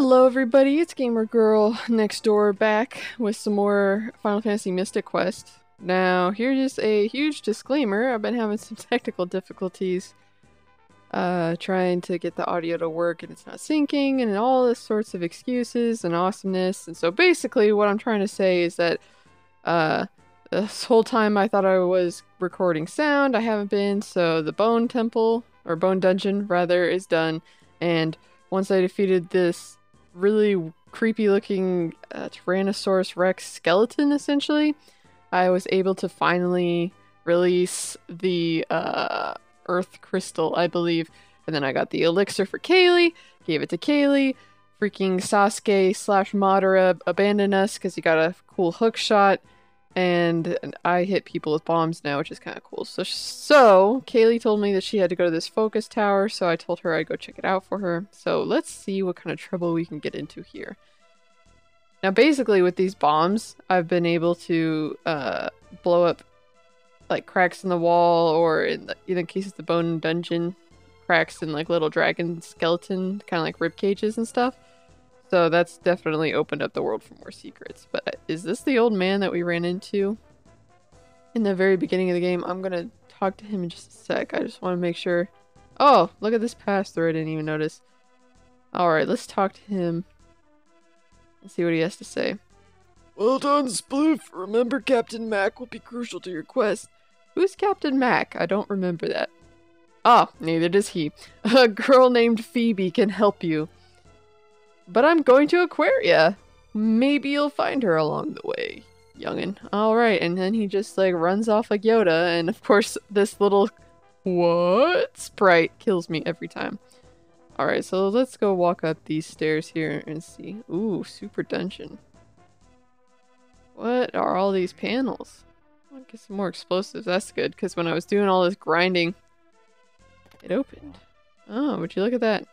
Hello everybody, it's Gamer Girl next door back with some more Final Fantasy Mystic Quest. Now, here's a huge disclaimer. I've been having some technical difficulties trying to get the audio to work and it's not syncing and all this sorts of excuses and awesomeness. And so basically what I'm trying to say is that this whole time I thought I was recording sound. I haven't been, so the Bone Temple, or Bone Dungeon rather, is done. And once I defeated this really creepy looking Tyrannosaurus Rex skeleton, essentially, I was able to finally release the Earth Crystal, I believe. And then I got the elixir for Kaylee, gave it to Kaylee. Freaking Sasuke / Madara abandoned us because he got a cool hook shot. And I hit people with bombs now, which is kind of cool. So Kaylee told me that she had to go to this focus tower, so I told her I'd go check it out for her. So let's see what kind of trouble we can get into here. Now basically with these bombs, I've been able to blow up like cracks in the wall, or in cases the Bone Dungeon, cracks in like little dragon skeleton, kind of like rib cages and stuff. So that's definitely opened up the world for more secrets. But is this the old man that we ran into in the very beginning of the game? I'm gonna talk to him in just a sec. I just want to make sure. Oh, look at this pass-through. I didn't even notice. Alright, let's talk to him and see what he has to say. Well done, Sploof. Remember, Captain Mac will be crucial to your quest. Who's Captain Mac? I don't remember that. Ah, neither does he. A girl named Phoebe can help you. But I'm going to Aquaria. Maybe you'll find her along the way, youngin'. Alright, and then he just like runs off like Yoda, and of course this little what sprite kills me every time. Alright, so let's go walk up these stairs here and see. Ooh, super dungeon. What are all these panels? I want to get some more explosives. That's good, because when I was doing all this grinding, it opened. Oh, would you look at that?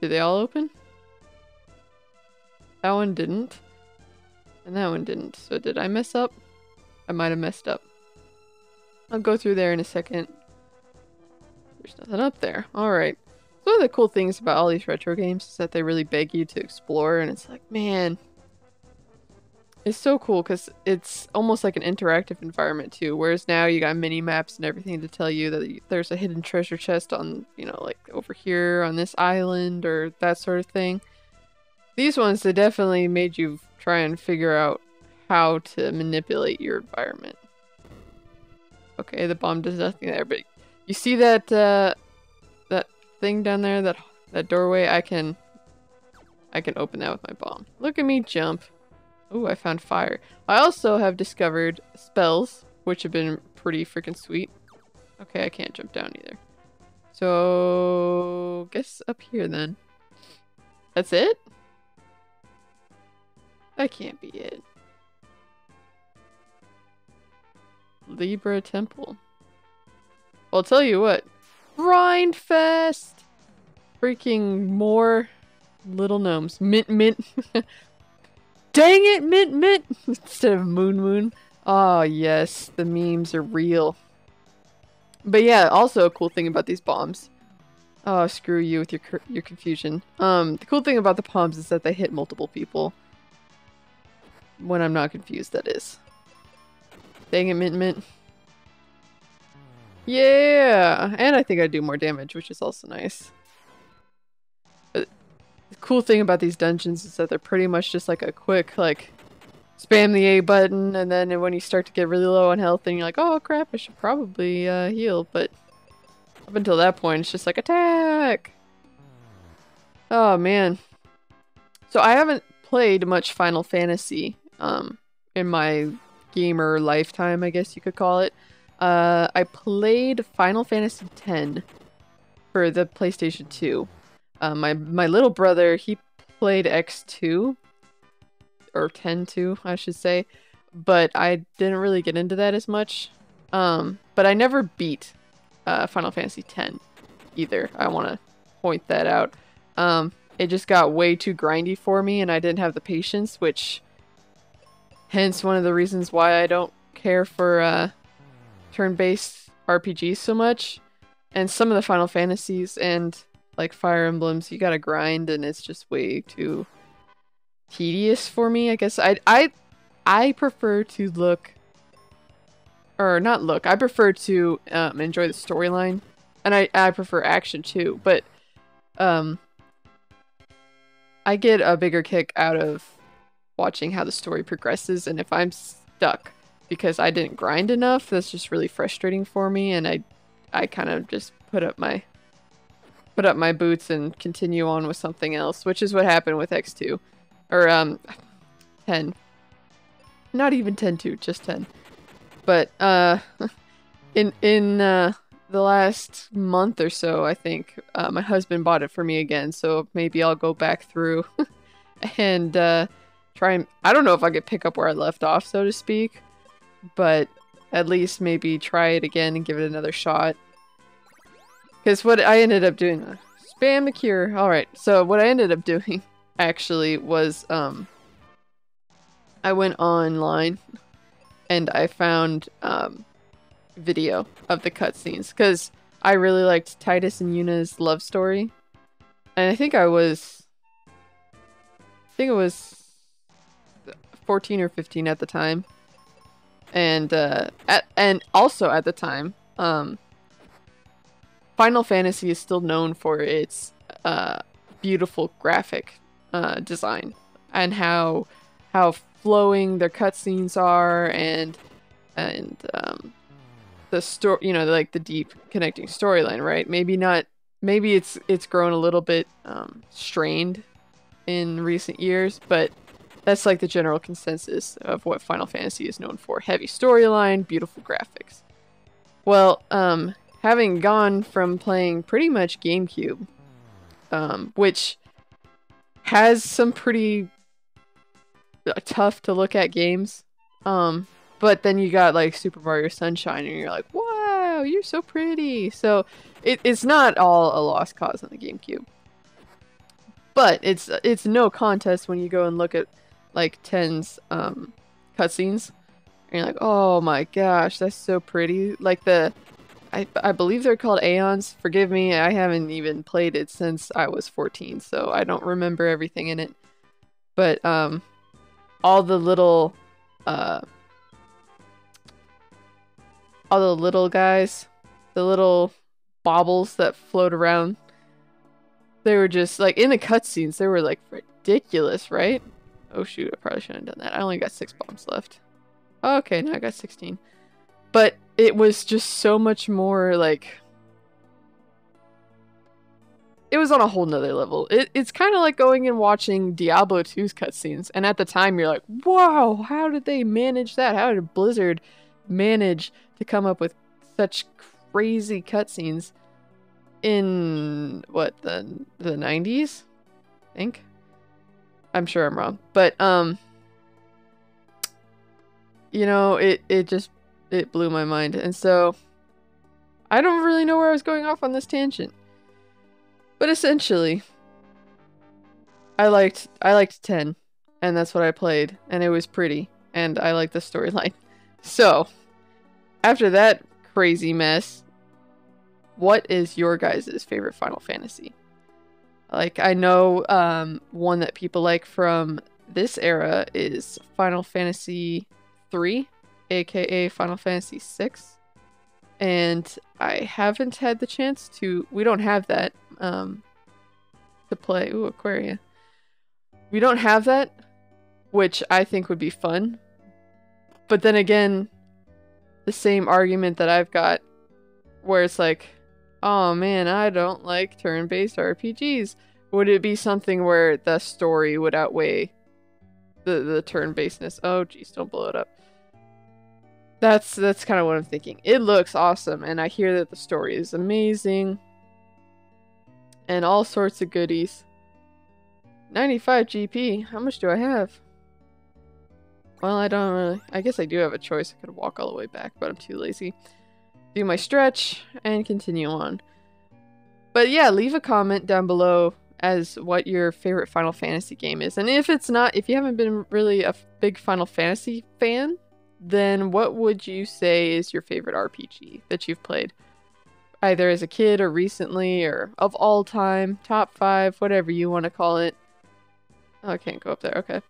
Did they all open? That one didn't. And that one didn't. So did I mess up? I might have messed up. I'll go through there in a second. There's nothing up there. Alright. One of the cool things about all these retro games is that they really beg you to explore, and it's like, man, it's so cool because it's almost like an interactive environment too, whereas now you got mini maps and everything to tell you that there's a hidden treasure chest on, you know, like over here on this island or that sort of thing. These ones, they definitely made you try and figure out how to manipulate your environment. Okay, the bomb does nothing there, but you see that that thing down there, that doorway? I can open that with my bomb. Look at me jump. Ooh, I found fire. I also have discovered spells, which have been pretty freaking sweet. Okay, I can't jump down either. So, guess up here then. That's it? That can't be it. Libra Temple. Well, I'll tell you what. GRINDFEST! Freaking more little gnomes. Mint mint. Dang it, Mint Mint! Instead of Moon Moon. Oh, yes. The memes are real. But yeah, also a cool thing about these bombs. Oh, screw you with your confusion. The cool thing about the bombs is that they hit multiple people. When I'm not confused, that is. Dang it, Mint Mint. Yeah! And I think I do more damage, which is also nice. The cool thing about these dungeons is that they're pretty much just like a quick, like, spam the A button, and then when you start to get really low on health, and you're like, oh crap, I should probably heal, but up until that point, it's just like, attack! Oh man. So I haven't played much Final Fantasy in my gamer lifetime, I guess you could call it. I played Final Fantasy X for the PlayStation 2. My little brother, he played X2, or 10-2, I should say, but I didn't really get into that as much. But I never beat Final Fantasy X either. I want to point that out. It just got way too grindy for me, and I didn't have the patience, which hence one of the reasons why I don't care for turn-based RPGs so much. And some of the Final Fantasies and like Fire Emblems, you gotta grind, and it's just way too tedious for me. I guess I prefer to look, or not look. I prefer to enjoy the storyline, and I prefer action too. But I get a bigger kick out of watching how the story progresses, and if I'm stuck because I didn't grind enough, that's just really frustrating for me, and I kind of just put up my boots and continue on with something else, which is what happened with X2 or 10. Not even 10-2, just 10. But in the last month or so, I think my husband bought it for me again, so maybe I'll go back through and try and, I don't know if I could pick up where I left off, so to speak, but at least maybe try it again and give it another shot. Because what I ended up doing, spam the cure. Alright, so what I ended up doing actually was I went online and I found video of the cutscenes because I really liked Titus and Yuna's love story, and I think it was 14 or 15 at the time, and also at the time, Final Fantasy is still known for its beautiful graphic design and how flowing their cutscenes are, and the story, you know, like the deep connecting storyline, right? Maybe it's grown a little bit strained in recent years, but that's like the general consensus of what Final Fantasy is known for. Heavy storyline, beautiful graphics. Well, having gone from playing pretty much GameCube, which has some pretty tough to look at games, but then you got like Super Mario Sunshine and you're like, wow, you're so pretty. So it's not all a lost cause on the GameCube. But it's no contest when you go and look at like 10's cutscenes. And you're like, oh my gosh, that's so pretty. Like I believe they're called Aeons. Forgive me, I haven't even played it since I was 14, so I don't remember everything in it. But all the little guys, the little baubles that float around, they were just like in the cutscenes, they were like ridiculous, right? Oh shoot, I probably shouldn't have done that. I only got 6 bombs left. Okay, now I got 16. But it was just so much more like, it was on a whole nother level. It's kind of like going and watching Diablo 2's cutscenes, and at the time you're like, wow, how did they manage that? How did Blizzard manage to come up with such crazy cutscenes in what, the 90s? I think. I'm sure I'm wrong, but you know, it blew my mind, and so I don't really know where I was going off on this tangent. But essentially, I liked 10, and that's what I played, and it was pretty, and I liked the storyline. So, after that crazy mess, what is your guys' favorite Final Fantasy? Like, I know one that people like from this era is Final Fantasy 3, aka Final Fantasy 6. And I haven't had the chance to, we don't have that to play. Ooh, Aquaria. We don't have that, which I think would be fun. But then again, the same argument that I've got, where it's like, oh man, I don't like turn-based RPGs. Would it be something where the story would outweigh the turn-basedness? Oh geez, don't blow it up. That's kind of what I'm thinking. It looks awesome, and I hear that the story is amazing. And all sorts of goodies. 95 GP. How much do I have? Well, I don't really... I guess I do have a choice. I could walk all the way back, but I'm too lazy. Do my stretch, and continue on. But yeah, leave a comment down below as what your favorite Final Fantasy game is. And if it's not... If you haven't been really a big Final Fantasy fan, then what would you say is your favorite RPG that you've played? either as a kid or recently or of all time, top 5, whatever you want to call it. Oh, I can't go up there. Okay.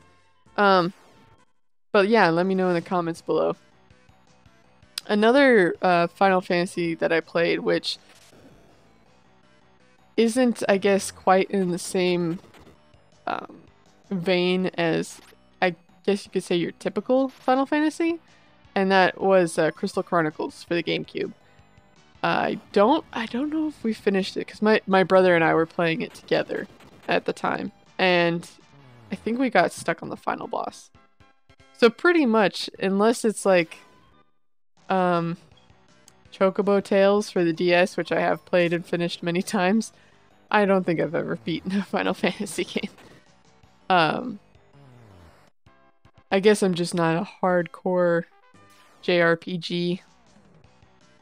But yeah, let me know in the comments below. Another Final Fantasy that I played, which isn't, I guess, quite in the same vein as, I guess you could say, your typical Final Fantasy, and that was Crystal Chronicles for the GameCube. I don't know if we finished it, because my brother and I were playing it together at the time, and I think we got stuck on the final boss. So pretty much, unless it's like Chocobo Tales for the DS, which I have played and finished many times, I don't think I've ever beaten a Final Fantasy game. I guess I'm just not a hardcore JRPG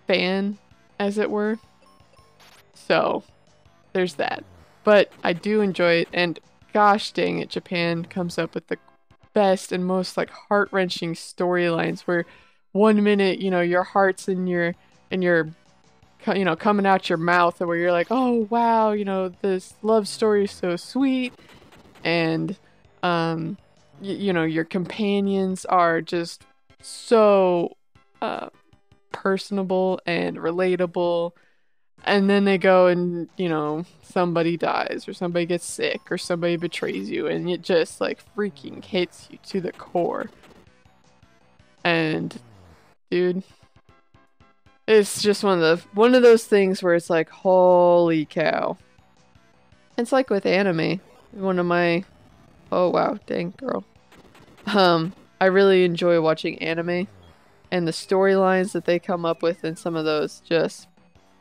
fan, as it were. So, there's that. But I do enjoy it, and gosh dang it, Japan comes up with the best and most like heart-wrenching storylines where 1 minute, you know, your heart's in your you know, coming out your mouth, and where you're like, oh wow, you know, this love story is so sweet, and you know, your companions are just so personable and relatable, and then they go and, you know, somebody dies or somebody gets sick or somebody betrays you, and it just like freaking hits you to the core. And dude, it's just one of those things where it's like, holy cow. It's like with anime. One of my, oh wow, dang girl. I really enjoy watching anime, and the storylines that they come up with in some of those just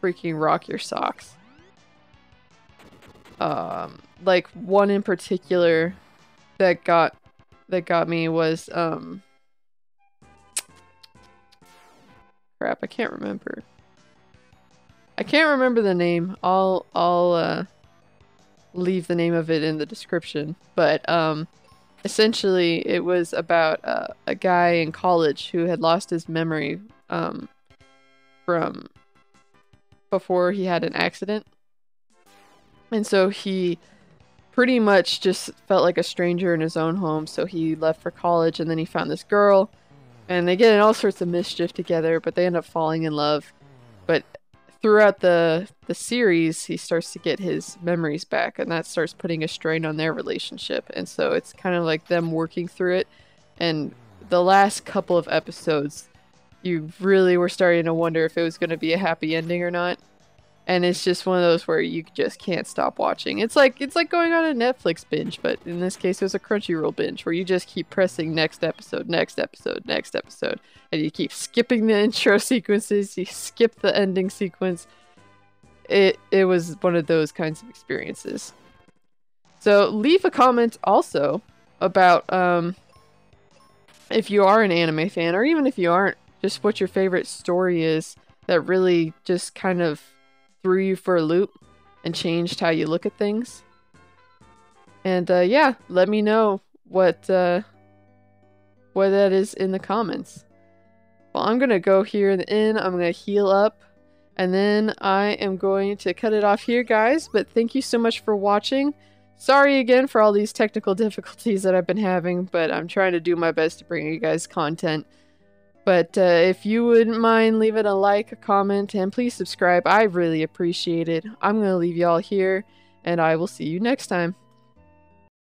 freaking rock your socks. Like one in particular that got me was crap, I can't remember. I can't remember the name. I'll leave the name of it in the description. But essentially it was about a guy in college who had lost his memory from before he had an accident. And so he pretty much just felt like a stranger in his own home, so he left for college, and then he found this girl, and they get in all sorts of mischief together, but they end up falling in love. But throughout the series, he starts to get his memories back, and that starts putting a strain on their relationship. And so it's kind of like them working through it. And the last couple of episodes, you really were starting to wonder if it was going to be a happy ending or not. And it's just one of those where you just can't stop watching. It's like going on a Netflix binge, but in this case it was a Crunchyroll binge, where you just keep pressing next episode, next episode, next episode, and you keep skipping the intro sequences, you skip the ending sequence. It was one of those kinds of experiences. So leave a comment also about if you are an anime fan, or even if you aren't, just what your favorite story is that really just kind of threw you for a loop and changed how you look at things. And yeah, let me know what that is in the comments. Well, I'm gonna go here in the end. I'm gonna heal up, and then I am going to cut it off here, guys. But thank you so much for watching. Sorry again for all these technical difficulties that I've been having, but I'm trying to do my best to bring you guys content. But if you wouldn't mind leaving a like, a comment, and please subscribe, I really appreciate it. I'm going to leave y'all here, and I will see you next time.